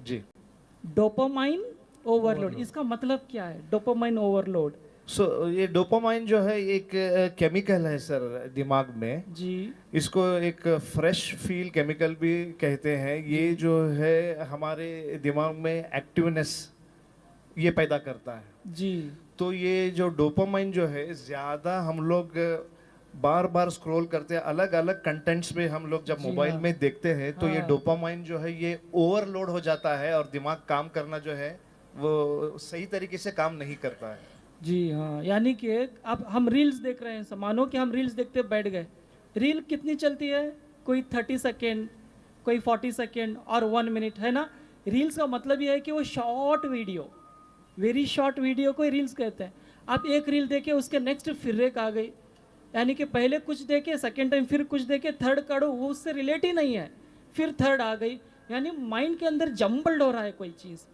जी। Dopamine overload, इसका मतलब क्या है डोपामाइन ओवरलोड? ये डोपामाइन जो है एक केमिकल है सर दिमाग में। जी इसको एक फ्रेश फील केमिकल भी कहते हैं। ये जी जो है हमारे दिमाग में एक्टिवनेस ये पैदा करता है। जी। तो ये जो डोपामाइन जो है ज़्यादा हम लोग बार बार स्क्रॉल करते हैं, अलग अलग कंटेंट्स में हम लोग जब जी मोबाइल हाँ में देखते हैं तो ये हाँ। डोपामाइन जो है ये ओवरलोड हो जाता है और दिमाग काम करना जो है वो सही तरीके से काम नहीं करता है। जी हाँ, यानी कि अब हम रील्स देख रहे हैं, मानो कि हम रील्स देखते बैठ गए। रील कितनी चलती है? कोई 30 सेकेंड, कोई 40 सेकेंड और 1 मिनट, है ना? रील्स का मतलब ये है कि वो short video, very short video को रील्स कहते हैं। आप एक रील देखे, उसके नेक्स्ट फिर एक आ गई, यानी कि पहले कुछ देखे, सेकेंड टाइम फिर कुछ देखे, थर्ड करो वो उससे रिलेट ही नहीं है, फिर थर्ड आ गई। यानी माइंड के अंदर जम्बल्ड हो रहा है कोई चीज़।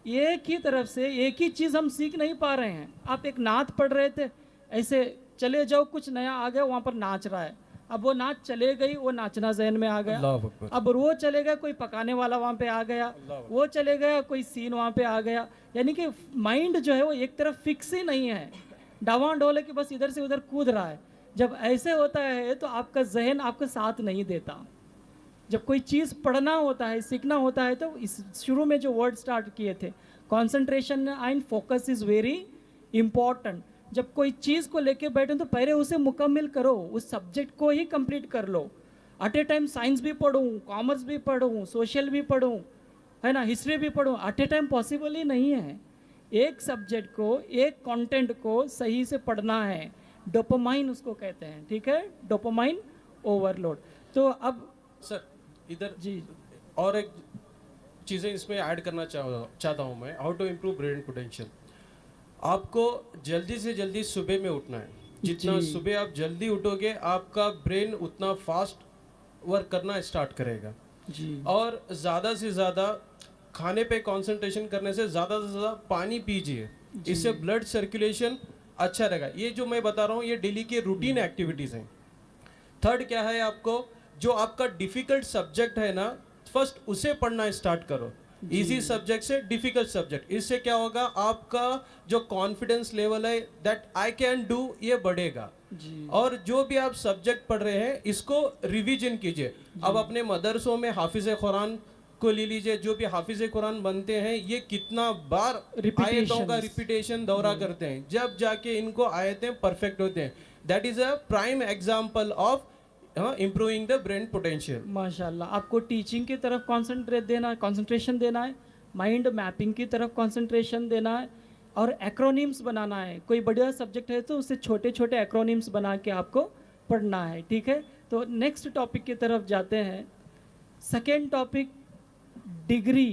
एक ही तरफ से एक ही चीज़ हम सीख नहीं पा रहे हैं। आप एक नात पढ़ रहे थे, ऐसे चले जाओ, कुछ नया आ गया, वहाँ पर नाच रहा है। अब वो नाच चले गई, वो नाचना जहन में आ गया। अल्लाह अकबर। अब वो चले गया, कोई पकाने वाला वहाँ पे आ गया, वो चले गया, कोई सीन वहाँ पे आ गया। यानी कि माइंड जो है वो एक तरफ फिक्स ही नहीं है, डावाडोल है कि बस इधर से उधर कूद रहा है। जब ऐसे होता है तो आपका जहन आपका साथ नहीं देता। जब कोई चीज़ पढ़ना होता है, सीखना होता है, तो इस शुरू में जो वर्ड स्टार्ट किए थे, concentration and focus is very important. जब कोई चीज़ को लेके बैठे तो पहले उसे मुकम्मल करो, उस सब्जेक्ट को ही कंप्लीट कर लो। एट ए टाइम साइंस भी पढ़ूँ, कॉमर्स भी पढ़ूँ, सोशल भी पढ़ूँ, है ना, हिस्ट्री भी पढ़ूँ, एट ए टाइम पॉसिबल ही नहीं है। एक सब्जेक्ट को, एक कंटेंट को सही से पढ़ना है। डोपामाइन उसको कहते हैं, ठीक है, डोपामाइन ओवरलोड। तो अब सर इधर जी और एक चीज़ें इसमें ऐड करना चाहता हूँ मैं, how to improve brain potential. आपको जल्दी से जल्दी सुबह में उठना है। जितना जी सुबह आप जल्दी उठोगे आपका ब्रेन उतना फास्ट वर्क करना स्टार्ट करेगा। जी और ज़्यादा से ज़्यादा खाने पे कंसंट्रेशन करने से ज़्यादा पानी पीजिए, इससे ब्लड सर्कुलेशन अच्छा रहेगा। ये जो मैं बता रहा हूँ ये डेली की रूटीन एक्टिविटीज़ हैं। थर्ड क्या है, आपको जो आपका डिफ़िकल्ट सब्जेक्ट है ना, फर्स्ट उसे पढ़ना स्टार्ट करो, इजी सब्जेक्ट से डिफ़िकल्ट सब्जेक्ट। इससे क्या होगा, आपका जो कॉन्फिडेंस लेवल है दैट आई कैन डू ये बढ़ेगा। जी और जो भी आप सब्जेक्ट पढ़ रहे हैं इसको रिवीजन कीजिए। अब अपने मदरसों में हाफिज़ कुरान को ले लीजिए, जो भी हाफिज़ कुरान बनते हैं ये कितना बार आयतों का रिपीटेशन दौरा करते हैं, जब जाके इनको आयतें परफेक्ट होते हैं। That is a prime example of improving the brain potential. माशाल्लाह, आपको टीचिंग की तरफ कंसंट्रेशन देना है, माइंड मैपिंग की तरफ कंसंट्रेशन देना है, और एक्रोनिम्स बनाना है। कोई बढ़िया सब्जेक्ट है तो उससे छोटे छोटे एक्रोनिम्स बना के आपको पढ़ना है, ठीक है। तो नेक्स्ट टॉपिक की तरफ जाते हैं। Second topic, degree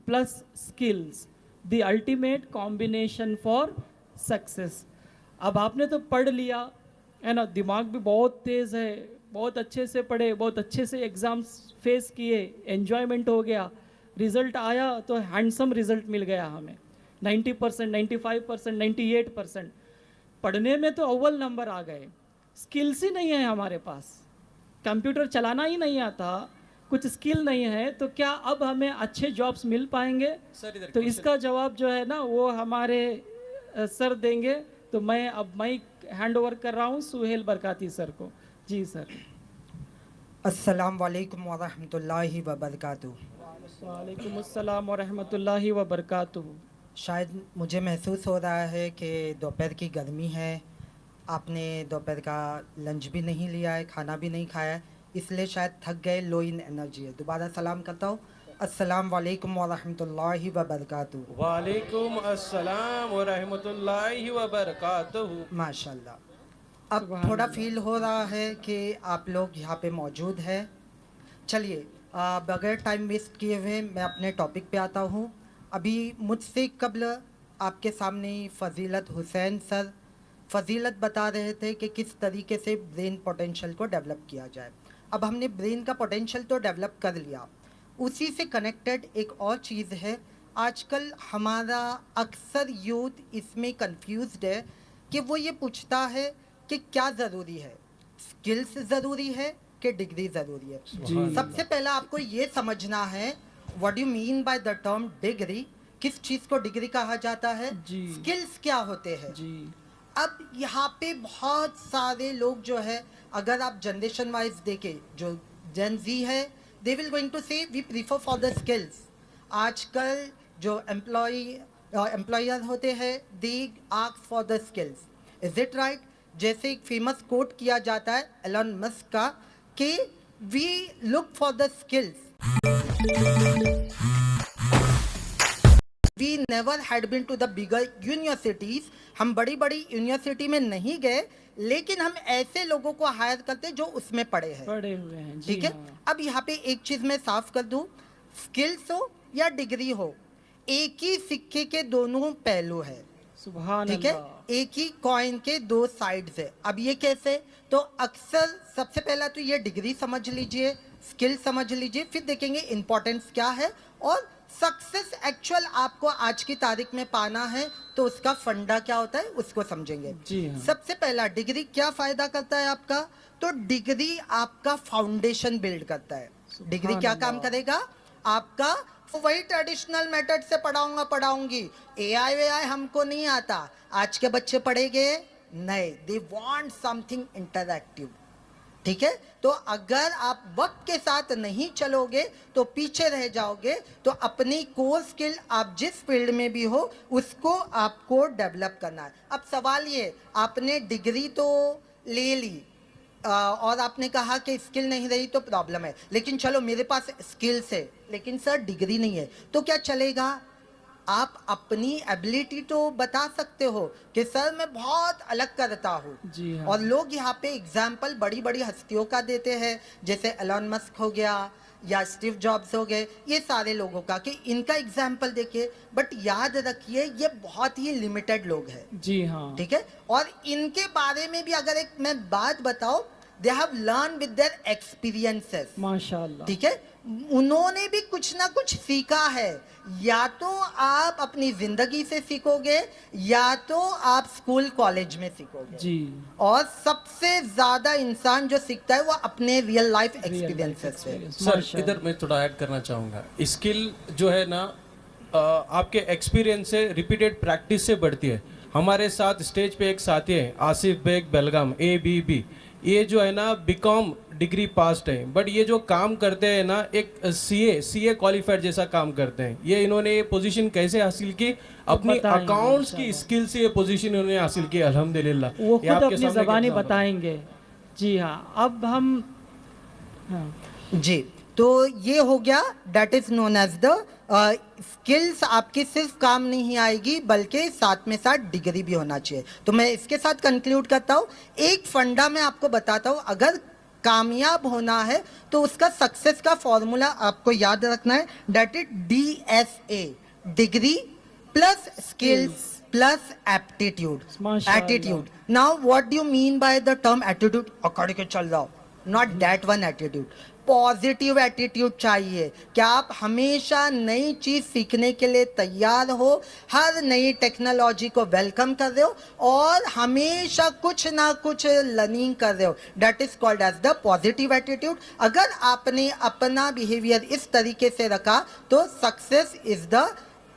plus skills, the ultimate combination for success. अब आपने तो पढ़ लिया, है ना, दिमाग भी बहुत तेज़ है, बहुत अच्छे से पढ़े, बहुत अच्छे से एग्ज़ाम्स फेस किए, एन्जॉयमेंट हो गया, रिज़ल्ट आया तो हैंडसम रिज़ल्ट मिल गया हमें, 90%, 95%, 98%। पढ़ने में तो अव्वल नंबर आ गए, स्किल्स ही नहीं है हमारे पास, कंप्यूटर चलाना ही नहीं आता, कुछ स्किल नहीं है, तो क्या अब हमें अच्छे जॉब्स मिल पाएंगे? सर इधर तो इसका जवाब जो है ना वो हमारे सर देंगे। तो मैं अब माइक हैंड ओवर कर रहा हूँ सुहेल बरकाती सर को। जी सर। अस्सलाम वालेकुम वरहमतुल्लाहि वबरकातुहू। वालेकुम अस्सलाम वरहमतुल्लाहि वबरकातुहू। शायद मुझे महसूस हो रहा है कि दोपहर की गर्मी है, आपने दोपहर का लंच भी नहीं लिया है, खाना भी नहीं खाया है, इसलिए शायद थक गए, लो इन एनर्जी है। दोबारा सलाम करता हूँ, अस्सलाम वालेकुम वरहमतुल्लाहि वबरकातुहू। वालेकुम अस्सलाम व रहमतुल्लाहि व बरकातहू। माशाल्लाह। अब सुभान थोड़ा अल्लाह। फील हो रहा है कि आप लोग यहाँ पे मौजूद हैं। चलिए, बगैर टाइम वेस्ट किए हुए मैं अपने टॉपिक पे आता हूँ। अभी मुझसे कब्ल आपके सामने फ़जीलत हुसैन सर फ़जीलत बता रहे थे कि किस तरीके से ब्रेन पोटेंशियल को डेवलप किया जाए। अब हमने ब्रेन का पोटेंशियल तो डेवलप कर लिया, उसी से कनेक्टेड एक और चीज़ है। आजकल हमारा अक्सर यूथ इसमें कंफ्यूज्ड है कि वो ये पूछता है कि क्या ज़रूरी है, स्किल्स ज़रूरी है कि डिग्री ज़रूरी है। जी। सबसे पहला आपको ये समझना है what do you mean by the term degree? किस चीज को डिग्री कहा जाता है? जी। स्किल्स क्या होते हैं? जी अब यहाँ पे बहुत सारे लोग जो है, अगर आप जनरेशन वाइज देखें, जो जेन जी है, they will going to say we prefer for the skills. आजकल जो एम्प्लॉयर होते हैं, they ask for the skills. Is it right? जैसे एक फेमस कोट किया जाता है एलन मस्क का कि we look for the skills, we never had been to the bigger universities. हम बड़ी बड़ी यूनिवर्सिटी में नहीं गए, लेकिन हम ऐसे लोगों को हायर करते हैं जो उसमें पढ़े हैं, पढ़े हुए हैं। जी ठीक है। हाँ। अब यहाँ पे एक चीज मैं साफ कर दूं, स्किल्स हो या डिग्री हो, एक ही सिक्के के दोनों पहलू है, सुभान ठीक है। अल्लाह। एक ही कॉइन के दो साइड्स है। अब ये कैसे? तो अक्सर सबसे पहला तो ये डिग्री समझ लीजिए, स्किल समझ लीजिए, फिर देखेंगे इंपॉर्टेंस क्या है, और सक्सेस एक्चुअल आपको आज की तारीख में पाना है तो उसका फंडा क्या होता है उसको समझेंगे। जी हाँ। सबसे पहला, डिग्री क्या फायदा करता है आपका? तो डिग्री आपका फाउंडेशन बिल्ड करता है। डिग्री क्या काम अल्लाह। करेगा आपका? वही ट्रेडिशनल मेथड से पढ़ाऊंगी, एआई हमको नहीं आता। आज के बच्चे पढ़ेंगे नहीं, दे वांट समथिंग इंटरैक्टिव, ठीक है। तो अगर आप वक्त के साथ नहीं चलोगे तो पीछे रह जाओगे। तो अपनी कोर स्किल आप जिस फील्ड में भी हो उसको आपको डेवलप करना है। अब सवाल ये, आपने डिग्री तो ले ली और आपने कहा कि स्किल नहीं रही तो प्रॉब्लम है, लेकिन चलो मेरे पास स्किल्स है लेकिन सर डिग्री नहीं है, तो क्या चलेगा? आप अपनी एबिलिटी तो बता सकते हो कि सर मैं बहुत अलग करता हूँ। जी हाँ। और लोग यहाँ पे एग्जाम्पल बड़ी बड़ी हस्तियों का देते हैं, जैसे एलन मस्क हो गया या स्टीव जॉब्स हो गए, ये सारे लोगों का, कि इनका एग्जाम्पल देखिए। बट याद रखिए ये बहुत ही लिमिटेड लोग हैं, जी हाँ। ठीक है। और इनके बारे में भी अगर एक मैं बात बताऊं, they have learn with their experiences, माशाल्लाह। ठीक है। उन्होंने भी कुछ ना कुछ सीखा है। या तो आप अपनी जिंदगी से सीखोगे या तो आप स्कूल कॉलेज में सीखोगे। जी। और और सबसे ज्यादा इंसान जो सीखता है वो अपने रियल लाइफ एक्सपीरियंसेस से। सर इधर मैं थोड़ा ऐड करना चाहूँगा। स्किल जो है ना आपके एक्सपीरियंस से, रिपीटेड प्रैक्टिस से बढ़ती है। हमारे साथ स्टेज पे एक साथी है आसिफ बेग बेलगाम, ABB। ये जो है ना बीकॉम डिग्री पास्ड है, बट ये जो काम करते हैं ना एक CA क्वालिफाइड जैसा काम करते हैं। ये इन्होंने ये पोजीशन कैसे हासिल की? अपनी बताएंगे अकाउंट्स की स्किल से ये पोजीशन इन्होंने हासिल की, अल्हम्दुलिल्लाह। वो ये खुद आपके अपनी सामने एक ज़बानी example है। बताएंगे। जी हाँ। अब हम हाँ। जी, तो ये हो गया, that is known as the skills. आपकी सिर्फ काम नहीं आएगी बल्कि साथ में साथ डिग्री भी होना चाहिए। तो मैं इसके साथ कंक्लूड करता हूँ। एक फंडा मैं आपको बताता हूँ, अगर कामयाब होना है तो उसका सक्सेस का फॉर्मूला आपको याद रखना है, that is DSA, degree plus skills plus aptitude, माशाअल्लाह। Attitude. Now what do you mean by the term attitude? अकड़ के चल रहा हो, not that one attitude. Positive attitude चाहिए कि आप हमेशा नई चीज सीखने के लिए तैयार हो, हर नई टेक्नोलॉजी को वेलकम कर रहे हो और हमेशा कुछ ना कुछ लर्निंग कर रहे हो। That is called as the positive attitude. अगर आपने अपना बिहेवियर इस तरीके से रखा तो success is the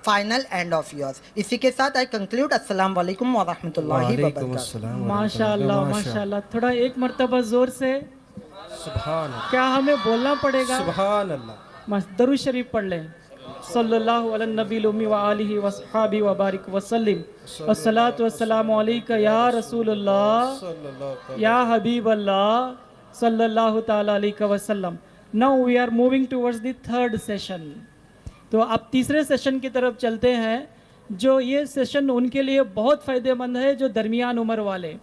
final end of yours. इसी के साथ आई कंक्लूड। अस्सलाम वालेकुम व रहमतुल्लाहि व वालेकुम बरकातहू। अस्सलाम व माशाल्लाह रहमतुल्लाह। माशाल्लाह। थोड़ा एक मर्तबा जोर से, सुभान अल्लाह, क्या हमें बोलना पड़ेगा? सुभान अल्लाह। दरूद शरीफ पढ़ लें। सल्लल्लाहु अलैहि नबील उम्मी व आलिहि व सहाबी व बारिक व सल्लिम। अस्सलातु वस्सलामु अलैका या रसूलुल्लाह या हबीब अल्लाह सल्लल्लाहु ताला अलैहि वसल्लम। Now we are moving towards the third session. तो अब तीसरे सेशन की तरफ चलते हैं, जो ये सेशन उनके लिए बहुत फ़ायदेमंद है जो दरमियान उम्र वाले।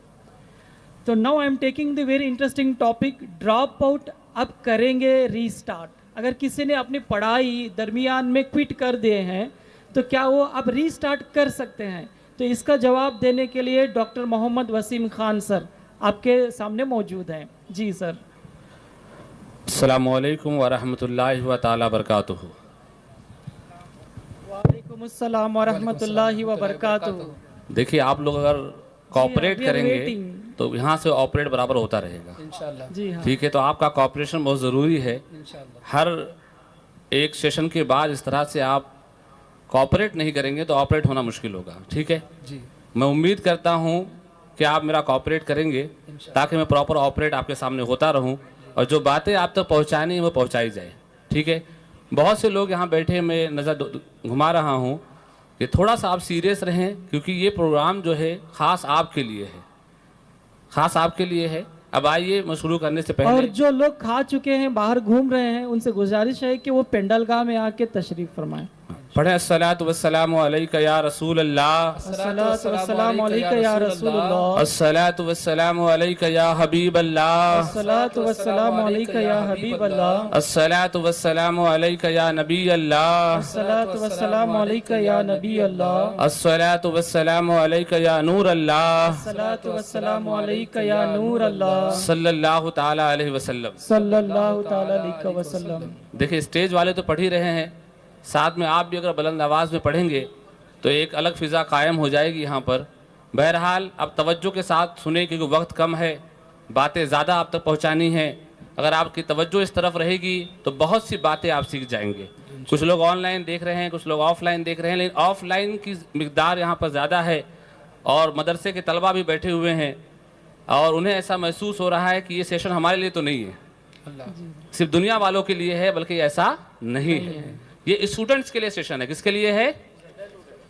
तो now I am taking the very interesting topic, drop out अब करेंगे रीस्टार्ट। अगर किसी ने अपनी पढ़ाई दरमियान में क्विट कर दिए हैं तो क्या वो अब रीस्टार्ट कर सकते हैं? तो इसका जवाब देने के लिए डॉक्टर मोहम्मद वसीम खान सर आपके सामने मौजूद हैं। जी सर। अस्सलामु अलैकुम व रहमतुल्लाहि व ताला बरकातुहू। वालेकुम अस्सलाम व रहमतुल्लाहि व बरकातुहू। देखिए, आप लोग अगर कॉपरेट we are करेंगे waiting। तो यहाँ से ऑपरेट बराबर होता रहेगा। जी हाँ। ठीक है, तो आपका कॉपरेशन बहुत ज़रूरी है। हर एक सेशन के बाद इस तरह से आप कॉपरेट नहीं करेंगे तो ऑपरेट होना मुश्किल होगा, ठीक है। जी मैं उम्मीद करता हूँ कि आप मेरा कॉपरेट करेंगे ताकि मैं प्रॉपर ऑपरेट आपके सामने होता रहूँ और जो बातें आप तक पहुँचानी है वो पहुँचाई जाए, ठीक है। बहुत से लोग यहाँ बैठे, मैं नज़र घुमा रहा हूँ कि थोड़ा सा आप सीरियस रहें, क्योंकि ये प्रोग्राम जो है ख़ास आपके लिए है, ख़ास आपके लिए है। अब आइए, मैं शुरू करने से और पहले जो लोग खा चुके हैं, बाहर घूम रहे हैं, उनसे गुजारिश है कि वो पेंडलगाह में आके तशरीफ फरमाएं। पढ़े अस्सलातु वस्सलामु अलैका या रसूल अल्लाह, अस्सलातु वस्सलामु अलैका या रसूलुल्लाह, अस्सलातु वस्सलामु अलैका या हबीब अल्लाह, अस्सलातु वस्सलामु अलैका या हबीब अल्लाह, अस्सलातु वस्सलामु अलैका या नबी अल्लाह, अस्सलातु वस्सलामु अलैका या नबी अल्लाह, अस्सलातु वस्सलामु अलैका या नूर अल्लाह, अस्सलातु वस्सलामु अलैका या नूर अल्लाह, सल्लल्लाहु ताला अलैहि वसल्लम। सल्लल्लाहु ताला अलैहि वसल्लम। देखिए, स्टेज वाले तो पढ़ ही रहे हैं, साथ में आप भी अगर बुलंद आवाज़ में पढ़ेंगे तो एक अलग फ़िज़ा कायम हो जाएगी यहाँ पर। बहरहाल अब तवज्जो के साथ सुने, क्योंकि वक्त कम है, बातें ज़्यादा आप तक पहुँचानी है। अगर आपकी तवज्जो इस तरफ रहेगी तो बहुत सी बातें आप सीख जाएंगे। कुछ लोग ऑनलाइन देख रहे हैं, कुछ लोग ऑफलाइन देख रहे हैं, लेकिन ऑफलाइन की मिकदार यहाँ पर ज़्यादा है और मदरसे के तलबा भी बैठे हुए हैं और उन्हें ऐसा महसूस हो रहा है कि ये सेशन हमारे लिए तो नहीं है, सिर्फ दुनिया वालों के लिए है, बल्कि ऐसा नहीं है। ये स्टूडेंट्स के लिए सेशन है। किसके लिए है?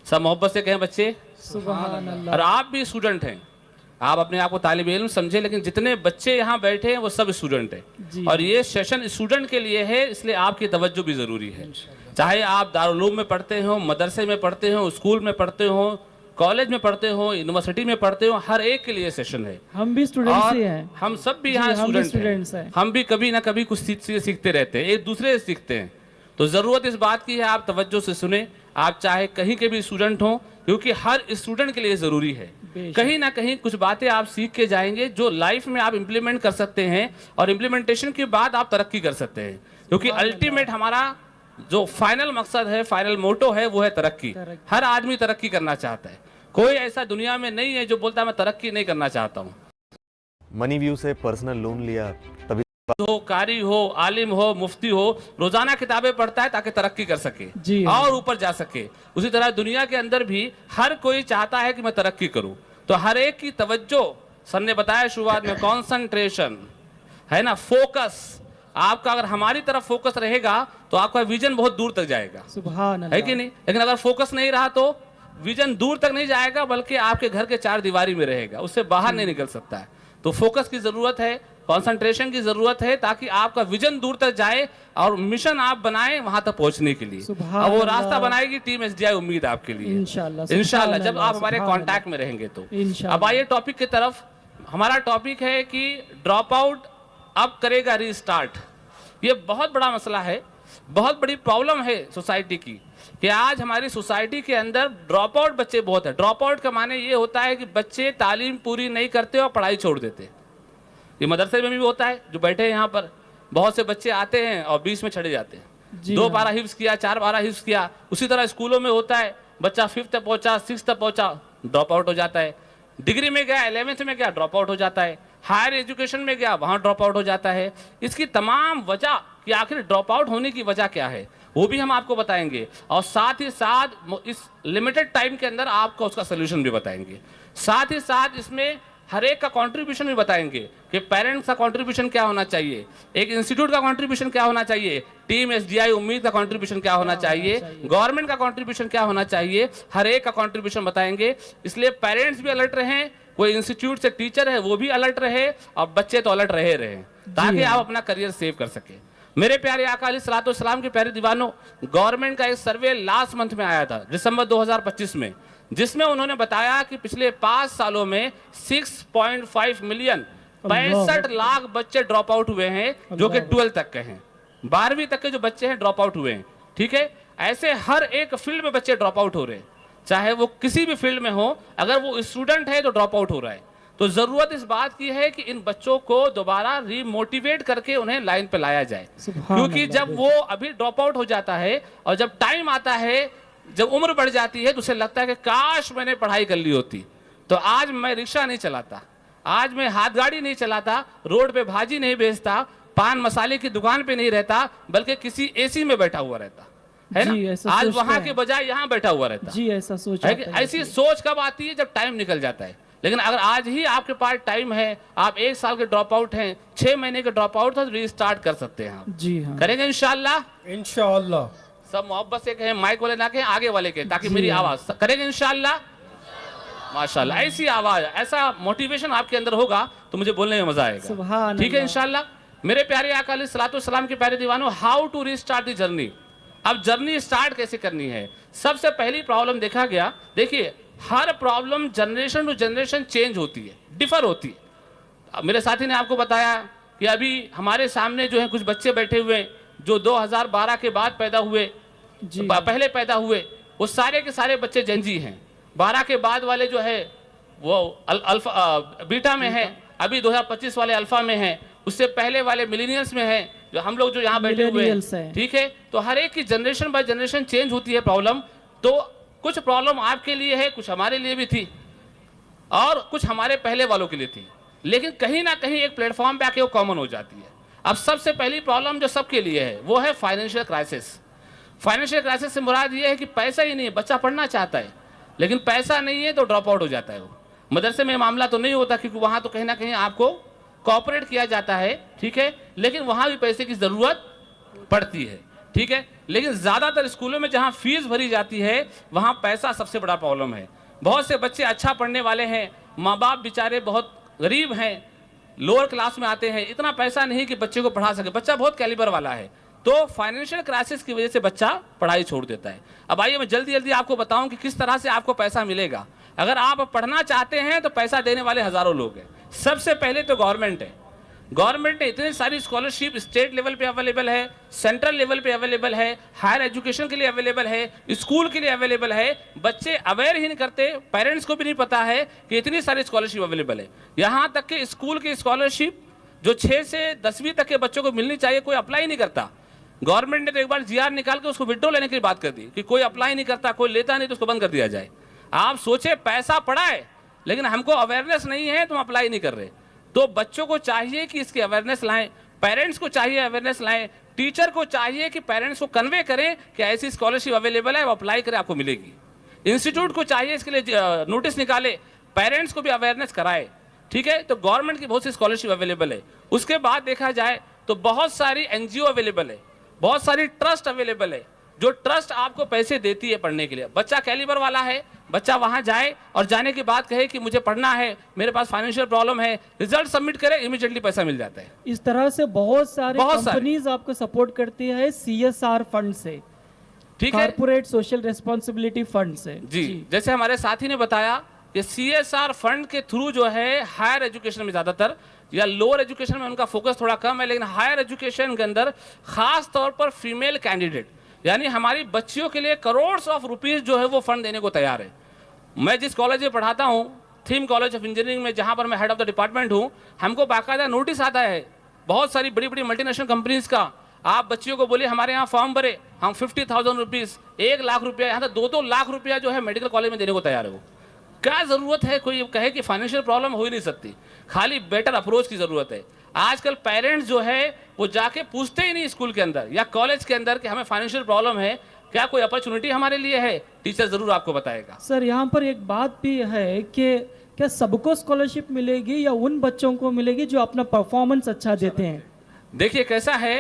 सब मोहब्बत से कहें बच्चे, सुभान अल्लाह। और आप भी स्टूडेंट हैं, आप अपने आप को तालिब इल्म समझे, लेकिन जितने बच्चे यहाँ बैठे हैं वो सब स्टूडेंट हैं और ये सेशन स्टूडेंट के लिए है, इसलिए आपकी तवज्जो भी ज़रूरी है। चाहे आप दारुल उलूम में पढ़ते हो, मदरसे में पढ़ते हो, स्कूल में पढ़ते हो, कॉलेज में पढ़ते हो, यूनिवर्सिटी में पढ़ते हो, हर एक के लिए सेशन है। हम भी स्टूडेंट्स और ही हैं। हम सब भी जी, यहाँ हम भी स्टूडेंट स्टूडेंट्स हैं। हैं। हम भी कभी ना कभी कुछ चीज़ें सीखते रहते हैं, एक दूसरे से सीखते हैं। तो ज़रूरत इस बात की है आप तवज्जो से सुने, आप चाहे कहीं के भी स्टूडेंट हों, क्योंकि हर स्टूडेंट के लिए ज़रूरी है। कहीं ना कहीं कुछ बातें आप सीख के जाएंगे जो लाइफ में आप इम्प्लीमेंट कर सकते हैं और इम्प्लीमेंटेशन के बाद आप तरक्की कर सकते हैं, क्योंकि अल्टीमेट हमारा जो फाइनल मकसद है, फाइनल मोटो है, वो है तरक्की। हर आदमी तरक्की करना चाहता है, कोई ऐसा दुनिया में नहीं है जो बोलता है मैं तरक्की नहीं करना चाहता हूँ। मनी व्यू से पर्सनल लोन लिया, तभी हो, कारी हो, आलिम हो, मुफ्ती हो, रोजाना किताबें पढ़ता है ताकि तरक्की कर सके जी और ऊपर जा सके। उसी तरह दुनिया के अंदर भी हर कोई चाहता है कि मैं तरक्की करूं, तो हर एक की तवज्जो, सर ने बताया शुरुआत में, कॉन्सेंट्रेशन है ना, फोकस। आपका अगर हमारी तरफ फोकस रहेगा तो आपका विजन बहुत दूर तक जाएगा, सुभान है अल्लाह। कि नहीं? लेकिन अगर फोकस नहीं रहा तो विजन दूर तक नहीं जाएगा, बल्कि आपके घर के चार दीवारी में रहेगा, उससे बाहर नहीं निकल सकता है। तो फोकस की जरूरत है, कंसंट्रेशन की जरूरत है, ताकि आपका विजन दूर तक जाए और मिशन आप बनाएं वहां तक पहुंचने के लिए। और वो रास्ता बनाएगी टीम SDI उम्मीद आपके लिए, इंशाल्लाह जब आप हमारे कांटेक्ट में रहेंगे तो। अब आइए टॉपिक की तरफ। हमारा टॉपिक है कि ड्रॉप आउट अब करेगा रीस्टार्ट। ये बहुत बड़ा मसला है, बहुत बड़ी प्रॉब्लम है सोसाइटी की, कि आज हमारी सोसाइटी के अंदर ड्रॉप आउट बच्चे बहुत है। ड्रॉप आउट का माने ये होता है कि बच्चे तालीम पूरी नहीं करते और पढ़ाई छोड़ देते। ये मदरसे में भी होता है, जो बैठे हैं यहाँ पर, बहुत से बच्चे आते हैं और बीच में छड़े जाते हैं। 2 पारा हिफ्ज किया, 4 पारा हिफ्ज किया। उसी तरह स्कूलों में होता है, बच्चा 5th तक पहुंचा, 6th तक पहुंचा, ड्रॉप आउट हो जाता है। डिग्री में गया, 11th में गया, ड्रॉप आउट हो जाता है। हायर एजुकेशन में गया, वहाँ ड्रॉप आउट हो जाता है। इसकी तमाम वजह कि आखिर ड्रॉप आउट होने की वजह क्या है, वो भी हम आपको बताएंगे, और साथ ही साथ इस लिमिटेड टाइम के अंदर आपको उसका सोल्यूशन भी बताएंगे। साथ ही साथ इसमें हर एक का कंट्रीब्यूशन भी बताएंगे कि पेरेंट्स का कंट्रीब्यूशन क्या होना चाहिए, एक इंस्टीट्यूट का कंट्रीब्यूशन क्या होना चाहिए, टीम SDI उम्मीद का कंट्रीब्यूशन क्या होना चाहिए, गवर्नमेंट का कंट्रीब्यूशन क्या होना चाहिए, हर एक का कंट्रीब्यूशन बताएंगे। इसलिए पेरेंट्स भी अलर्ट रहें, कोई इंस्टीट्यूट से टीचर है वो भी अलर्ट रहे, और बच्चे तो अलर्ट रहे ताकि आप अपना करियर सेव कर सके। मेरे प्यारे आका अलैहिस्सलाम के प्यारे दीवानों, गवर्नमेंट का एक सर्वे लास्ट मंथ में आया था, दिसंबर 2025 में, जिसमें उन्होंने बताया कि पिछले 5 सालों में 6.5 मिलियन 65 लाख बच्चे ड्रॉप आउट हुए हैं, जो कि 12 तक के हैं, 12वीं तक के जो बच्चे हैं ड्रॉप आउट हुए हैं। ठीक है, ऐसे हर एक फील्ड में बच्चे ड्रॉप आउट हो रहे हैं, चाहे वो किसी भी फील्ड में हो। अगर वो स्टूडेंट है तो ड्रॉप आउट हो रहा है। तो जरूरत इस बात की है कि इन बच्चों को दोबारा रिमोटिवेट करके उन्हें लाइन पे लाया जाए, क्योंकि जब वो अभी ड्रॉप आउट हो जाता है और जब टाइम आता है, जब उम्र बढ़ जाती है, तो उसे लगता है कि काश मैंने पढ़ाई कर ली होती, तो आज मैं रिक्शा नहीं चलाता, आज मैं हाथ गाड़ी नहीं चलाता, रोड पे भाजी नहीं बेचता, पान मसाले की दुकान पे नहीं रहता, बल्कि किसी एसी में बैठा हुआ रहता है जी, ना। ऐसा आज सोचते वहां हैं। के बजाय यहाँ बैठा हुआ रहता जी ऐसा सोच है आता कि है। ऐसी सोच कब आती है, जब टाइम निकल जाता है। लेकिन अगर आज ही आपके पास टाइम है, आप 1 साल के ड्रॉप आउट हैं, 6 महीने के ड्रॉप आउट, तो रीस्टार्ट कर सकते हैं आप। जी हाँ। करेंगे इंशाल्लाह। इंशाअल्लाह। सब मोहब्बत से कहें, माइक वाले ना कहें, आगे वाले कहें, ताकि जी मेरी हाँ। आवाज करेंगे इंशाल्लाह। माशाल्लाह, ऐसी आवाज, ऐसा मोटिवेशन आपके अंदर होगा तो मुझे बोलने में मजा आएगा। सुभान ठीक है अल्लाह। इंशाल्लाह। मेरे प्यारे आका अलैहिस्सलाम के प्यारे दीवानों, how to restart the journey. अब जर्नी स्टार्ट कैसे करनी है? सबसे पहली प्रॉब्लम देखा गया, देखिए हर problem generation to generation change होती है, डिफर होती है। अब मेरे साथी ने आपको बताया कि अभी हमारे सामने जो है कुछ बच्चे बैठे हुए हैं जो 2012 के बाद पैदा हुए, जी पहले पैदा हुए, वो सारे के सारे बच्चे जेनजी हैं। 12 के बाद वाले जो है वो अल्फा बीटा में है, अभी 2025 वाले अल्फा में हैं, उससे पहले वाले मिलीनियल्स में हैं, जो हम लोग जो यहाँ बैठे हुए Millennials हैं। हैं। ठीक है, तो हर एक की जनरेशन बाय जनरेशन चेंज होती है प्रॉब्लम। तो कुछ प्रॉब्लम आपके लिए है, कुछ हमारे लिए भी थी, और कुछ हमारे पहले वालों के लिए थी, लेकिन कहीं ना कहीं एक प्लेटफॉर्म पे आके वो कॉमन हो जाती है। अब सबसे पहली प्रॉब्लम जो सबके लिए है वो है फाइनेंशियल क्राइसिस। फाइनेंशियल क्राइसिस से मुराद ये है कि पैसा ही नहीं है, बच्चा पढ़ना चाहता है लेकिन पैसा नहीं है तो ड्रॉप आउट हो जाता है। वो मदरसे में मामला तो नहीं होता, क्योंकि वहाँ तो कहीं ना कहीं आपको कोऑपरेट किया जाता है, ठीक है, लेकिन वहाँ भी पैसे की ज़रूरत पड़ती है। ठीक है, लेकिन ज़्यादातर स्कूलों में जहाँ फीस भरी जाती है वहाँ पैसा सबसे बड़ा प्रॉब्लम है। बहुत से बच्चे अच्छा पढ़ने वाले हैं, माँ बाप बेचारे बहुत गरीब हैं, लोअर क्लास में आते हैं, इतना पैसा नहीं कि बच्चे को पढ़ा सके, बच्चा बहुत कैलिबर वाला है, तो फाइनेंशियल क्राइसिस की वजह से बच्चा पढ़ाई छोड़ देता है। अब आइए मैं जल्दी जल्दी आपको बताऊं कि किस तरह से आपको पैसा मिलेगा। अगर आप पढ़ना चाहते हैं तो पैसा देने वाले हजारों लोग हैं। सबसे पहले तो गवर्नमेंट है। गवर्नमेंट ने इतनी सारी स्कॉलरशिप स्टेट लेवल पे अवेलेबल है, सेंट्रल लेवल पे अवेलेबल है, हायर एजुकेशन के लिए अवेलेबल है, स्कूल के लिए अवेलेबल है। बच्चे अवेयर ही नहीं करते, पेरेंट्स को भी नहीं पता है कि इतनी सारी स्कॉलरशिप अवेलेबल है। यहाँ तक कि स्कूल की स्कॉलरशिप जो 6 से 10वीं तक के बच्चों को मिलनी चाहिए, कोई अप्लाई नहीं करता। गवर्नमेंट ने तो एक बार जीआर निकाल के उसको विड्रॉ लेने की बात कर दी कि कोई अप्लाई नहीं करता, कोई लेता नहीं तो उसको बंद कर दिया जाए। आप सोचे, पैसा पड़ा है लेकिन हमको अवेयरनेस नहीं है, तुम अप्लाई नहीं कर रहे। तो बच्चों को चाहिए कि इसकी अवेयरनेस लाएं, पेरेंट्स को चाहिए अवेयरनेस लाएं, टीचर को चाहिए कि पेरेंट्स को कन्वे करें कि ऐसी स्कॉलरशिप अवेलेबल है, वो अप्लाई करें, आपको मिलेगी। इंस्टीट्यूट को चाहिए इसके लिए नोटिस निकाले, पेरेंट्स को भी अवेयरनेस कराए। ठीक है, तो गवर्नमेंट की बहुत सी स्कॉलरशिप अवेलेबल है। उसके बाद देखा जाए तो बहुत सारी एनजीओ अवेलेबल है, बहुत सारी ट्रस्ट अवेलेबल है, जो ट्रस्ट आपको पैसे देती है पढ़ने के लिए। बच्चा कैलिबर वाला है, बच्चा वहां जाए और जाने के बाद कहे कि मुझे पढ़ना है, मेरे पास फाइनेंशियल प्रॉब्लम है, रिजल्ट सबमिट करे, इमीडिएटली पैसा मिल जाता है। इस तरह से बहुत सारी बहुत सारी। कंपनीज आपको सपोर्ट करती है CSR फंड से, ठीक है कॉर्पोरेट सोशल रिस्पॉन्सिबिलिटी फंड से। जी, जैसे हमारे साथी ने बताया कि CSR फंड के थ्रू जो है हायर एजुकेशन में ज़्यादातर, या लोअर एजुकेशन में उनका फोकस थोड़ा कम है, लेकिन हायर एजुकेशन के अंदर खास तौर पर फीमेल कैंडिडेट, यानी हमारी बच्चियों के लिए करोड़ ऑफ रुपीस जो है वो फंड देने को तैयार है। मैं जिस कॉलेज में पढ़ाता हूँ, थीम कॉलेज ऑफ इंजीनियरिंग में, जहाँ पर मैं हेड ऑफ द डिपार्टमेंट हूँ, हमको बाकायदा नोटिस आता है बहुत सारी बड़ी बड़ी मल्टीनेशनल कंपनीज का। आप बच्चियों को बोलिए हमारे यहाँ फॉर्म भरे, हम 50,000 रुपीज़, 1 लाख रुपया, यहाँ तक 2-2 लाख रुपया जो है मेडिकल कॉलेज में देने को तैयार है। वो क्या ज़रूरत है? कोई कहे कि फाइनेंशियल प्रॉब्लम हो ही नहीं सकती, खाली बेटर अप्रोच की ज़रूरत है। आजकल पेरेंट्स जो है वो जाके पूछते ही नहीं स्कूल के अंदर या कॉलेज के अंदर कि हमें फाइनेंशियल प्रॉब्लम है, क्या कोई अपॉर्चुनिटी हमारे लिए है? टीचर ज़रूर आपको बताएगा। सर यहाँ पर एक बात भी है कि क्या सबको स्कॉलरशिप मिलेगी या उन बच्चों को मिलेगी जो अपना परफॉर्मेंस अच्छा देते हैं? देखिए कैसा है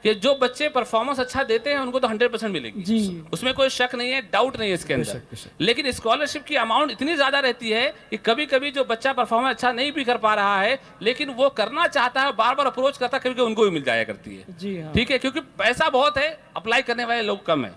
कि जो बच्चे परफॉर्मेंस अच्छा देते हैं उनको तो 100% मिलेगी जी। उसमें कोई शक नहीं है, डाउट नहीं है इसके अंदर। लेकिन स्कॉलरशिप की अमाउंट इतनी ज्यादा रहती है कि कभी कभी जो बच्चा परफॉर्मेंस अच्छा नहीं भी कर पा रहा है लेकिन वो करना चाहता है, बार बार अप्रोच करता है, कभी कभी उनको भी मिल जाया करती है। जी हाँ। ठीक है, क्योंकि पैसा बहुत है, अप्लाई करने वाले लोग कम है,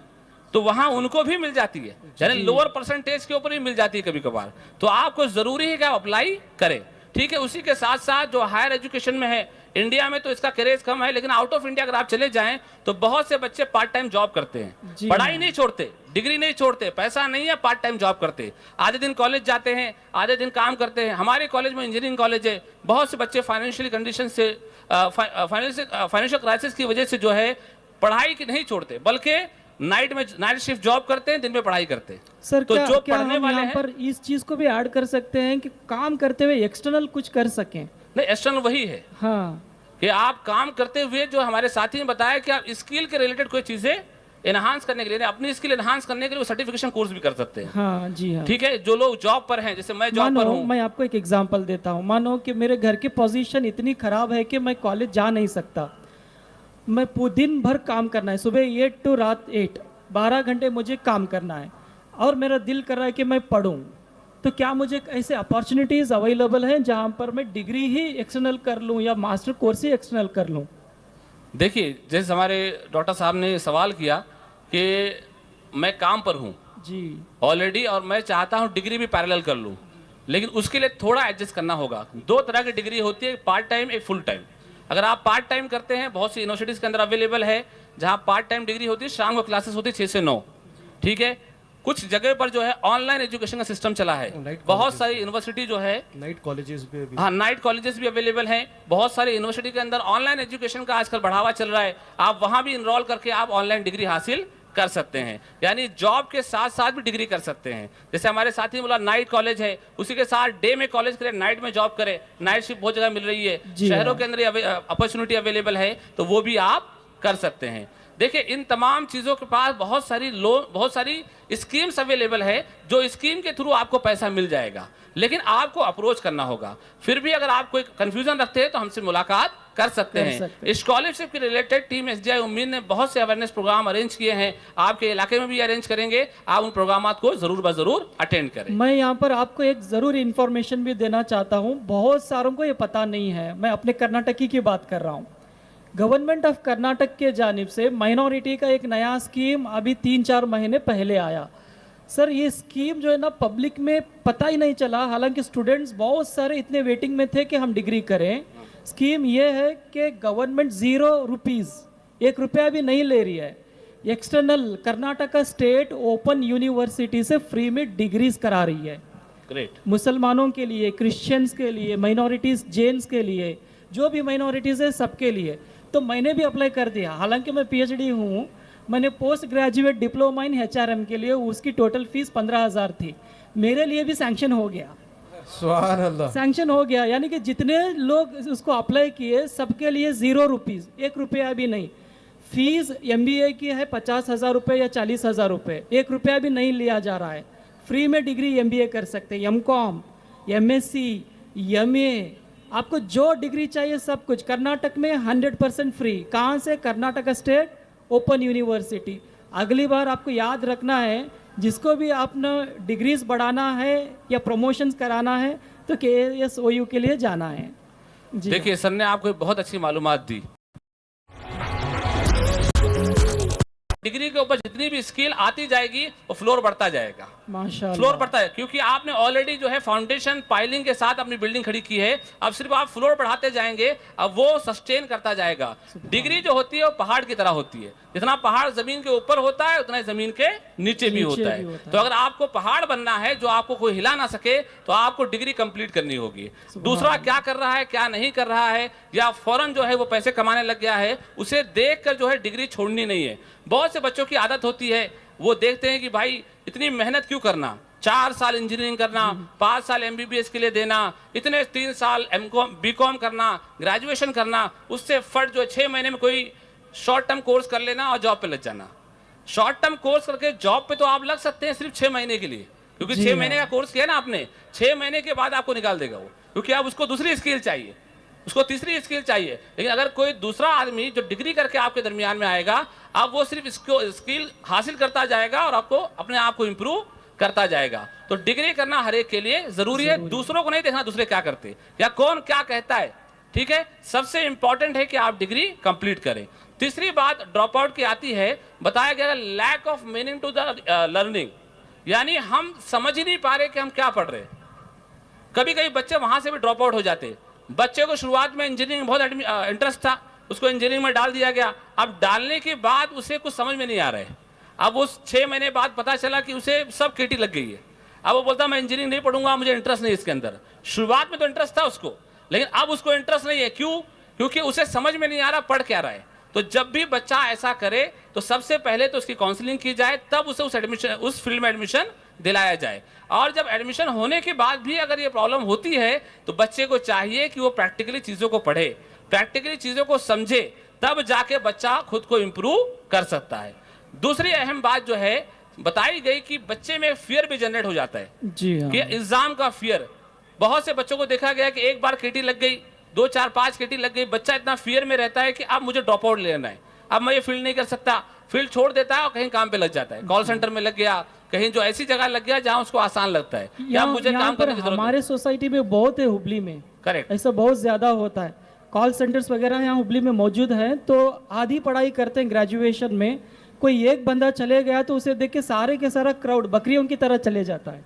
तो वहां उनको भी मिल जाती है, यानी लोअर परसेंटेज के ऊपर भी मिल जाती है कभी कभार। तो आपको जरूरी है कि आप अप्लाई करें। ठीक है, उसी के साथ साथ जो हायर एजुकेशन में है, इंडिया में तो इसका क्रेज कम है, लेकिन आउट ऑफ इंडिया अगर आप चले जाएं तो बहुत से बच्चे पार्ट टाइम जॉब करते हैं, पढ़ाई नहीं छोड़ते, डिग्री नहीं छोड़ते, पैसा नहीं है, पार्ट टाइम जॉब करते, आधे दिन कॉलेज जाते हैं, आधे दिन काम करते हैं। हमारे कॉलेज में इंजीनियरिंग कॉलेज है, बहुत से बच्चे फाइनेंशियल कंडीशन से, फाइनेंशियल क्राइसिस की वजह से जो है पढ़ाई की नहीं छोड़ते, बल्कि नाइट शिफ्ट जॉब करते हैं, दिन में पढ़ाई करते हैं। सर तो क्या, जो क्या पढ़ने हम वाले यहाँ हैं, पर इस चीज को भी ऐड कर सकते हैं कि काम करते हुए एक्सटर्नल कुछ कर सकें? नहीं एक्सटर्नल वही है, हाँ, कि आप काम करते हुए जो हमारे साथी ने बताया कि आप स्किल के रिलेटेड कोई चीज़ें एनहांस करने के लिए, अपनी स्किल एनहांस करने के लिए वो सर्टिफिकेशन कोर्स भी कर सकते हैं। हाँ जी हाँ। ठीक है, जो लोग जॉब पर हैं, जैसे मैं जॉब पर मानो हूँ। मैं आपको एक एग्जांपल देता हूँ। मानो कि मेरे घर की पोजीशन इतनी ख़राब है कि मैं कॉलेज जा नहीं सकता। मैं दिन भर काम करना है, सुबह 8 to रात 8, 12 घंटे मुझे काम करना है और मेरा दिल कर रहा है कि मैं पढूं। तो क्या मुझे ऐसे अपॉर्चुनिटीज़ अवेलेबल हैं जहाँ पर मैं डिग्री ही एक्सटर्नल कर लूँ या मास्टर कोर्स ही एक्सटर्नल कर लूँ? देखिए, जैसे हमारे डॉक्टर साहब ने सवाल किया कि मैं काम पर हूँ जी ऑलरेडी और मैं चाहता हूँ डिग्री भी पैरेलल कर लूँ, लेकिन उसके लिए थोड़ा एडजस्ट करना होगा। 2 तरह की डिग्री होती है, एक पार्ट टाइम, एक फुल टाइम। अगर आप पार्ट टाइम करते हैं, बहुत सी यूनिवर्सिटीज़ के अंदर अवेलेबल है जहाँ पार्ट टाइम डिग्री होती है, शाम को क्लासेस होती है 6 से 9। ठीक है, कुछ जगह पर जो है ऑनलाइन एजुकेशन का सिस्टम चला है। बहुत सारी यूनिवर्सिटी जो है, नाइट कॉलेजेस पे भी, हाँ, नाइट कॉलेजेस भी अवेलेबल हैं। बहुत सारी यूनिवर्सिटी के अंदर ऑनलाइन एजुकेशन का आजकल बढ़ावा चल रहा है। आप वहाँ भी इनरोल करके आप ऑनलाइन डिग्री हासिल कर सकते हैं, यानी जॉब के साथ साथ भी डिग्री कर सकते हैं। जैसे हमारे साथी ने बोला नाइट कॉलेज है, उसी के साथ डे में कॉलेज करे, नाइट में जॉब करे। नाइट शिफ्ट बहुत जगह मिल रही है, शहरों के अंदर अपॉर्चुनिटी अवेलेबल है, तो वो भी आप कर सकते हैं। देखिए, इन तमाम चीज़ों के पास बहुत सारी स्कीम्स अवेलेबल है, जो स्कीम के थ्रू आपको पैसा मिल जाएगा, लेकिन आपको अप्रोच करना होगा। फिर भी अगर आप कोई कंफ्यूजन रखते हैं तो हमसे मुलाकात कर सकते हैं। स्कॉलरशिप के रिलेटेड टीम एसडीआई उम्मीद ने बहुत से अवेयरनेस प्रोग्राम अरेंज किए हैं, आपके इलाके में भी अरेंज करेंगे। आप उन प्रोग्राम को जरूर ब-जरूर अटेंड करें। मैं यहाँ पर आपको एक ज़रूर इन्फॉर्मेशन भी देना चाहता हूँ, बहुत सारों को ये पता नहीं है। मैं अपने कर्नाटकी की बात कर रहा हूँ। गवर्नमेंट ऑफ कर्नाटक के जानिब से माइनॉरिटी का एक नया स्कीम अभी 3-4 महीने पहले आया। सर, ये स्कीम जो है ना, पब्लिक में पता ही नहीं चला, हालांकि स्टूडेंट्स बहुत सारे इतने वेटिंग में थे कि हम डिग्री करें। स्कीम ये है कि गवर्नमेंट 0 रुपीज़, 1 रुपया भी नहीं ले रही है। External Karnataka state open university से फ्री में डिग्रीज करा रही है। ग्रेट। मुसलमानों के लिए, क्रिश्चियंस के लिए, माइनॉरिटीज़, जेन्स के लिए, जो भी माइनॉरिटीज़ है सबके लिए। तो मैंने भी अप्लाई कर दिया। हालांकि मैं पीएचडी हूँ, मैंने post graduate diploma in HRM के लिए, उसकी टोटल फीस 15,000 थी। मेरे लिए भी सैंक्शन हो गया, सुभान अल्लाह, सैंक्शन हो गया। यानी कि जितने लोग उसको अप्लाई किए सबके लिए 0 रुपीज़, 1 रुपया भी नहीं। फीस एमबीए की है 50,000 रुपये या 40,000 रुपये, 1 रुपया भी नहीं लिया जा रहा है। फ्री में डिग्री एमबीए कर सकते हैं, एमकॉम, एमएससी, एमए, आपको जो डिग्री चाहिए सब कुछ कर्नाटक में 100% फ्री। कहाँ से? Karnataka state open university. अगली बार आपको याद रखना है, जिसको भी आपने डिग्रीज बढ़ाना है या प्रमोशंस कराना है तो KSOU के लिए जाना है। जी देखिए, सर ने आपको बहुत अच्छी मालूमात दी। डिग्री के ऊपर जितनी भी स्किल आती जाएगी वो फ्लोर बढ़ता जाएगा, माशाल्लाह। फ्लोर बढ़ता है, क्योंकि आपने ऑलरेडी जो है फाउंडेशन पाइलिंग के साथ अपनी बिल्डिंग खड़ी की है। अब सिर्फ आप फ्लोर बढ़ाते जाएंगे, अब वो सस्टेन करता जाएगा। डिग्री जो होती है वो पहाड़ की तरह होती है, जितना पहाड़ जमीन के ऊपर होता है उतना जमीन के नीचे भी होता है। तो अगर आपको पहाड़ बनना है जो आपको कोई हिला ना सके, तो आपको डिग्री कंप्लीट करनी होगी। दूसरा क्या कर रहा है, क्या नहीं कर रहा है, या फौरन जो है वो पैसे कमाने लग गया है, उसे देख कर जो है डिग्री छोड़नी नहीं है। बहुत से बच्चों की आदत होती है, वो देखते हैं कि भाई इतनी मेहनत क्यों करना, 4 साल इंजीनियरिंग करना, 5 साल MBBS के लिए देना, इतने 3 साल BCom करना, ग्रेजुएशन करना, उससे फट जो 6 महीने में कोई शॉर्ट टर्म कोर्स कर लेना और जॉब पे लग जाना। शॉर्ट टर्म कोर्स करके जॉब पे तो आप लग सकते हैं सिर्फ 6 महीने के लिए, क्योंकि 6 महीने का कोर्स किया ना आपने, 6 महीने के बाद आपको निकाल देगा वो, क्योंकि अब उसको दूसरी स्किल चाहिए, उसको तीसरी स्किल चाहिए। लेकिन अगर कोई दूसरा आदमी जो डिग्री करके आपके दरमियान में आएगा, अब वो सिर्फ इसको स्किल हासिल करता जाएगा और आपको अपने आप को इंप्रूव करता जाएगा। तो डिग्री करना हर एक के लिए जरूरी है। दूसरों को नहीं देखना दूसरे क्या करते या कौन क्या कहता है, ठीक है। सबसे इंपॉर्टेंट है कि आप डिग्री कंप्लीट करें। तीसरी बात ड्रॉप आउट की आती है, बताया गया lack of meaning to the learning, यानी हम समझ ही नहीं पा रहे कि हम क्या पढ़ रहे। कभी कभी बच्चे वहां से भी ड्रॉप आउट हो जाते। बच्चे को शुरुआत में इंजीनियरिंग बहुत इंटरेस्ट था, उसको इंजीनियरिंग में डाल दिया गया। अब डालने के बाद उसे कुछ समझ में नहीं आ रहा है। अब उस 6 महीने बाद पता चला कि उसे सब केटी लग गई है। अब वो बोलता मैं इंजीनियरिंग नहीं पढ़ूंगा, मुझे इंटरेस्ट नहीं इसके अंदर। शुरुआत में तो इंटरेस्ट था उसको, लेकिन अब उसको इंटरेस्ट नहीं है। क्यों? क्योंकि उसे समझ में नहीं आ रहा पढ़ क्या रहा है। तो जब भी बच्चा ऐसा करे तो सबसे पहले तो उसकी काउंसलिंग की जाए, तब उसे उस फील्ड में एडमिशन दिलाया जाए। और जब एडमिशन होने के बाद भी अगर ये प्रॉब्लम होती है तो बच्चे को चाहिए कि वो प्रैक्टिकली चीज़ों को पढ़े। प्रैक्टिकली चीजों को समझे, तब जाके बच्चा खुद को इंप्रूव कर सकता है। दूसरी अहम बात जो है बताई गई कि बच्चे में फियर भी जनरेट हो जाता है जी हाँ। कि एग्जाम का फियर। बहुत से बच्चों को देखा गया कि एक बार केटी लग गई, 2 4 5 केटी लग गई, बच्चा इतना फियर में रहता है कि अब मुझे ड्रॉप आउट लेना है, अब मैं ये फील्ड नहीं कर सकता, फील्ड छोड़ देता है और कहीं काम पे लग जाता है, कॉल सेंटर में लग गया, कहीं जो ऐसी जगह लग गया जहां उसको आसान लगता है या मुझे काम पर करने की जरूरत हमारे सोसाइटी में बहुत है, हुबली में करेक्ट। ऐसा बहुत ज्यादा होता है। कॉल सेंटर्स वगैरह यहाँ हुबली में मौजूद हैं, तो आधी पढ़ाई करते हैं ग्रेजुएशन में, कोई एक बंदा चले गया तो उसे देख के सारे के सारा क्राउड बकरियों की तरह चले जाता है।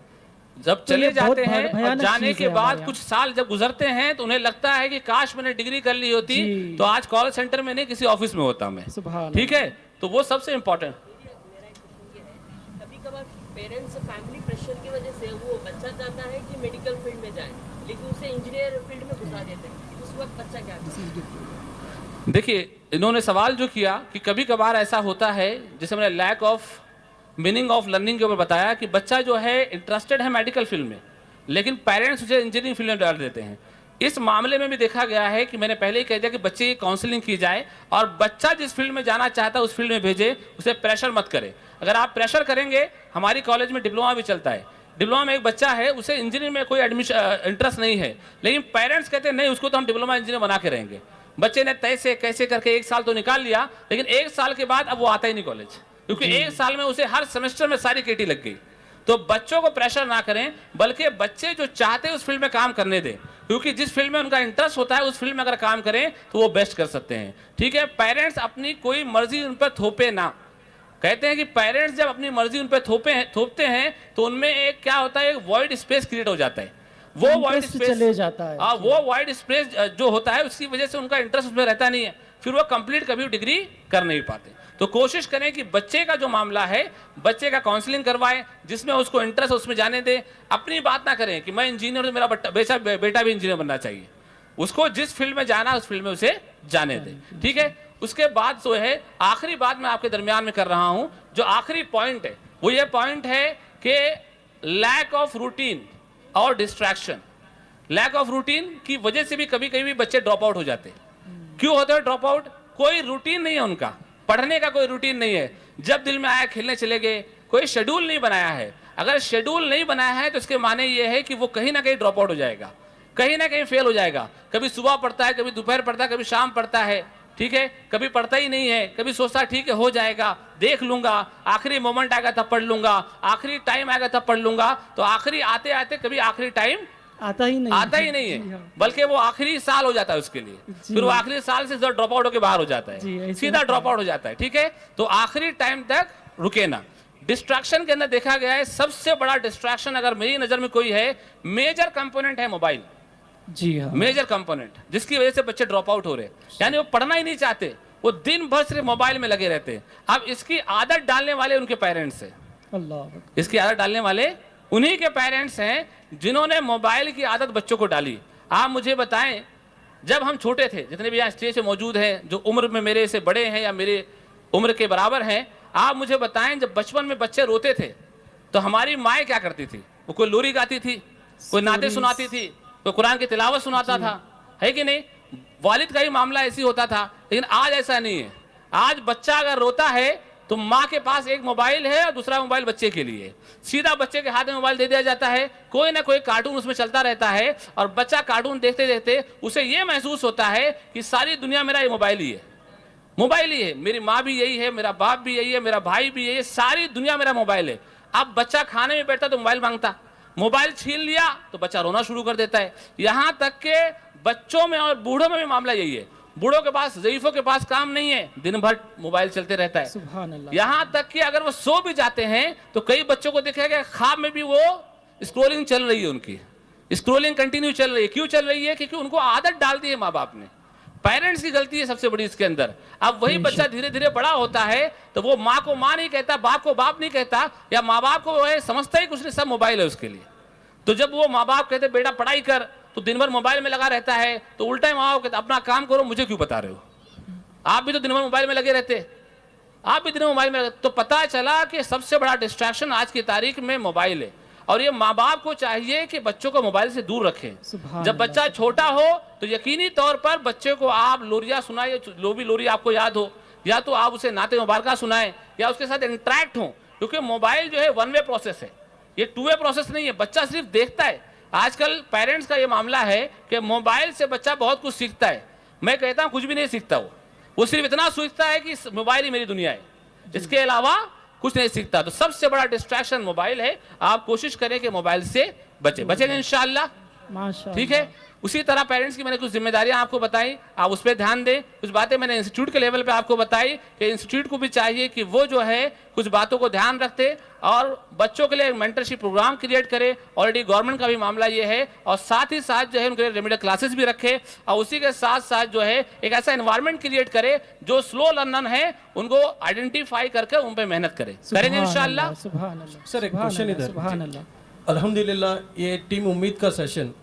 जब तो चले ये बहुत जाते हैं और भयानक जाने चीज़ के है हमारे बाद यहाँ। कुछ साल जब गुजरते हैं तो उन्हें लगता है कि काश मैंने डिग्री कर ली होती जी। तो आज कॉल सेंटर में नहीं किसी ऑफिस में होता मैं। सुभान ठीक है, तो वो सबसे इंपॉर्टेंट। कभी कभार पेरेंट्स फैमिली प्रेशर की वजह से वो बच्चा चाहता है कि मेडिकल फील्ड में जाए, लेकिन उसे इंजीनियर फील्ड में घुसा देते हैं, उस वक्त बच्चा क्या करता है? देखिए, इन्होंने सवाल जो किया कि कभी कभार ऐसा होता है, जैसे मैंने lack of meaning of learning के ऊपर बताया कि बच्चा जो है इंटरेस्टेड है मेडिकल फील्ड में, लेकिन पेरेंट्स उसे इंजीनियरिंग फील्ड में डाल देते हैं। इस मामले में भी देखा गया है कि मैंने पहले ही कह दिया कि बच्चे की काउंसलिंग की जाए और बच्चा जिस फील्ड में जाना चाहता है उस फील्ड में भेजे, उसे प्रेशर मत करे। अगर आप प्रेशर करेंगे, हमारी कॉलेज में डिप्लोमा भी चलता है, डिप्लोमा में एक बच्चा है, उसे इंजीनियरिंग में कोई एडमिशन इंटरेस्ट नहीं है, लेकिन पेरेंट्स कहते हैं नहीं, उसको तो हम डिप्लोमा इंजीनियर बना के रहेंगे। बच्चे ने तय से कैसे करके 1 साल तो निकाल लिया, लेकिन 1 साल के बाद अब वो आता ही नहीं कॉलेज, क्योंकि 1 साल में उसे हर सेमेस्टर में सारी केटी लग गई। तो बच्चों को प्रेशर ना करें, बल्कि बच्चे जो चाहते हैं उस फील्ड में काम करने दें, क्योंकि जिस फील्ड में उनका इंटरेस्ट होता है उस फील्ड में अगर काम करें तो वो बेस्ट कर सकते हैं। ठीक है, पेरेंट्स अपनी कोई मर्जी उन पर थोपे ना। कहते हैं कि पेरेंट्स जब अपनी मर्जी उन पर थोपते हैं तो उनमें एक क्या होता है, एक वॉइड स्पेस क्रिएट हो जाता है। वो वॉइड Interest स्पेस चले जाता है। हाँ, वो वॉइड स्पेस जो होता है उसकी वजह से उनका इंटरेस्ट उसमें रहता नहीं है, फिर वो कंप्लीट कभी डिग्री कर नहीं पाते। तो कोशिश करें कि बच्चे का जो मामला है, बच्चे का काउंसलिंग करवाएं, जिसमें उसको इंटरेस्ट है उसमें जाने दें। अपनी बात ना करें कि मैं इंजीनियर हूं, मेरा बेटा भी इंजीनियर बनना चाहिए। उसको जिस फील्ड में जाना है उस फील्ड में उसे जाने दें। ठीक है, उसके बाद जो है आखिरी बात मैं आपके दरमियान में कर रहा हूं, जो आखिरी पॉइंट है वो ये पॉइंट है कि लैक ऑफ रूटीन और डिस्ट्रैक्शन। लैक ऑफ रूटीन की वजह से भी कभी कभी बच्चे ड्रॉप आउट हो जाते हैं। क्यों होते हैं ड्रॉप आउट? कोई रूटीन नहीं है उनका, पढ़ने का कोई रूटीन नहीं है, जब दिल में आया खेलने चले गए, कोई शेड्यूल नहीं बनाया है। अगर शेड्यूल नहीं बनाया है तो इसके माने ये है कि वो कहीं ना कहीं ड्रॉप आउट हो जाएगा, कहीं ना कहीं फेल हो जाएगा। कभी सुबह पढ़ता है, कभी दोपहर पढ़ता है, कभी शाम पढ़ता है, ठीक है, कभी पढ़ता ही नहीं है, कभी सोचता है ठीक है हो जाएगा, देख लूंगा, आखिरी मोमेंट आएगा तब पढ़ लूंगा, आखिरी टाइम आएगा तब पढ़ लूंगा। तो आखिरी आते आते कभी आखिरी टाइम आता ही नहीं नहीं है, बल्कि वो आखिरी साल हो जाता है उसके लिए, फिर वो आखिरी साल से ड्रॉप आउट होकर बाहर हो जाता है, सीधा ड्रॉप आउट हो जाता है। ठीक है, तो आखिरी टाइम तक रुके ना। डिस्ट्रैक्शन के अंदर देखा गया है सबसे बड़ा डिस्ट्रैक्शन अगर मेरी नजर में कोई है, मेजर कंपोनेंट है मोबाइल। जी हाँ, मेजर कंपोनेंट जिसकी वजह से बच्चे ड्रॉप आउट हो रहे हैं, यानी वो पढ़ना ही नहीं चाहते, वो दिन भर सिर्फ मोबाइल में लगे रहते हैं। अब इसकी आदत डालने वाले उनके पेरेंट्स हैं, अल्लाह, इसकी आदत डालने वाले उन्हीं के पेरेंट्स हैं जिन्होंने मोबाइल की आदत बच्चों को डाली। आप मुझे बताएं, जब हम छोटे थे, जितने भी यहाँ स्टेज पे मौजूद हैं, जो उम्र में मेरे से बड़े हैं या मेरे उम्र के बराबर हैं, आप मुझे बताएं जब बचपन में बच्चे रोते थे तो हमारी माएँ क्या करती थी? वो कोई लोरी गाती थी, कोई नाते सुनाती थी, कोई कुरान की तिलावत सुनाता था, है कि नहीं? वालिद का ही मामला ऐसी होता था। लेकिन आज ऐसा नहीं है। आज बच्चा अगर रोता है तो माँ के पास एक मोबाइल है और दूसरा मोबाइल बच्चे के लिए, सीधा बच्चे के हाथ में मोबाइल दे दिया जाता है, कोई ना कोई कार्टून उसमें चलता रहता है और बच्चा कार्टून देखते देखते उसे ये महसूस होता है कि सारी दुनिया मेरा ये मोबाइल ही है, मोबाइल ही है, मेरी माँ भी यही है, मेरा बाप भी यही है, मेरा भाई भी यही है, सारी दुनिया मेरा मोबाइल है। अब बच्चा खाने में बैठता तो मोबाइल मांगता, मोबाइल छीन लिया तो बच्चा रोना शुरू कर देता है। यहां तक के बच्चों में और बूढ़ों में भी मामला यही है। बूढ़ों के पास, ज़ईफों के पास काम नहीं है, दिन भर मोबाइल चलते रहता है। सुभान अल्लाह। यहां तक कि अगर वो सो भी जाते हैं तो कई बच्चों को देखा गया ख्वाब में भी वो स्क्रोलिंग चल रही है, उनकी स्क्रोलिंग कंटिन्यू चल रही है। क्यों चल रही है? क्योंकि उनको आदत डाल दी है माँ बाप ने। पेरेंट्स की गलती है सबसे बड़ी इसके अंदर। अब वही बच्चा धीरे धीरे बड़ा होता है तो वो माँ को माँ नहीं कहता, बाप को बाप नहीं कहता, या माँ बाप को वो समझता ही कुछ नहीं, सब मोबाइल है उसके लिए। तो जब वो माँ बाप कहते बेटा पढ़ाई कर, तो दिन भर मोबाइल में लगा रहता है, तो उल्टा ही माँ बाप कहते अपना काम करो, मुझे क्यों बता रहे हो? आप भी तो दिन भर मोबाइल में लगे रहते, आप भी दिन भर मोबाइल में लगे। तो पता चला कि सबसे बड़ा डिस्ट्रैक्शन आज की तारीख में मोबाइल है। और ये माँ बाप को चाहिए कि बच्चों को मोबाइल से दूर रखें। सुभान जब बच्चा छोटा हो तो यकीनी तौर पर बच्चे को आप लोरिया सुनाए, जो भी लोरी आपको याद हो, या तो आप उसे नाते मुबारका सुनाएं या उसके साथ इंटरेक्ट हो, क्योंकि मोबाइल जो है वन वे प्रोसेस है, ये टू वे प्रोसेस नहीं है। बच्चा सिर्फ देखता है। आजकल पेरेंट्स का ये मामला है कि मोबाइल से बच्चा बहुत कुछ सीखता है। मैं कहता हूँ कुछ भी नहीं सीखता, वो सिर्फ इतना सीखता है कि मोबाइल ही मेरी दुनिया है, इसके अलावा कुछ नहीं सीखता। तो सबसे बड़ा डिस्ट्रैक्शन मोबाइल है। आप कोशिश करें कि मोबाइल से बचेंगे इंशाल्लाह, माशाल्लाह। ठीक है। उसी तरह पेरेंट्स की मैंने कुछ जिम्मेदारियां आपको बताई, आप उस पर ध्यान दें। कुछ बातें मैंने इंस्टीट्यूट के लेवल पे आपको बताई कि इंस्टीट्यूट को भी चाहिए कि वो जो है कुछ बातों को ध्यान रखते और बच्चों के लिए एक मेंटरशिप प्रोग्राम क्रिएट करे। ऑलरेडी गवर्नमेंट का भी मामला ये है, और साथ ही साथ जो है उनके लिए रेमेडियल क्लासेस भी रखे, और उसी के साथ साथ जो है एक ऐसा एनवायरनमेंट क्रिएट करे जो स्लो लर्नर है उनको आइडेंटिफाई करके उन पर मेहनत करेंगे इंशाल्लाह। सुभान अल्लाह। सर, एक क्वेश्चन इधर। सुभान अल्लाह। अल्हम्दुलिल्लाह, ये टीम उम्मीद का सेशन